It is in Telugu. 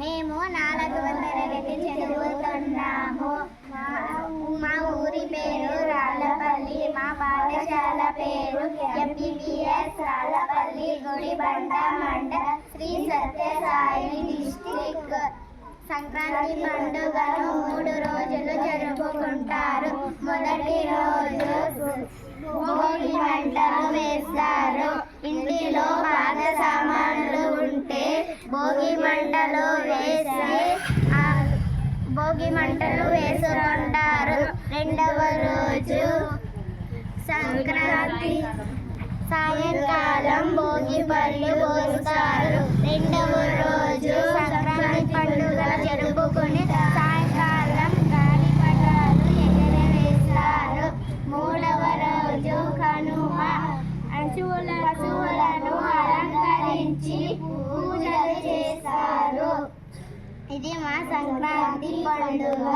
మేము 4వ తరగతి చదువుతున్నాము. మా ఊరి పేరు రాళ్ళపల్లి. మా పాఠశాల పేరు ఎంపీపీఎస్ రాళ్ళపల్లి, గుడిబండ మండల, శ్రీ సత్యసాయి డిస్ట్రిక్ట్. సంక్రాంతి పండుగను 3 రోజులు జరుపుకుంటారు. మొదటి రోజు భోగి మంటలు వేస్తారు. ఇంటిలో పాత సామాన్లు ఉంటే భోగి మంటలు వేసుకుంటారు. రెండవ రోజు సంక్రాంతి సాయంకాలం భోగి పళ్ళు పోస్తారు. రెండవ రోజు సంక్రాంతి పండుగ జరుపుకొని సాయంకాలం గాలిపటాలు ఎగరవేస్తారు. మూడవ రోజు కనుమ. పశువులను అలంకరించి పూజలు చేస్తారు. ఇది మా సంక్రాంతి పండుగ.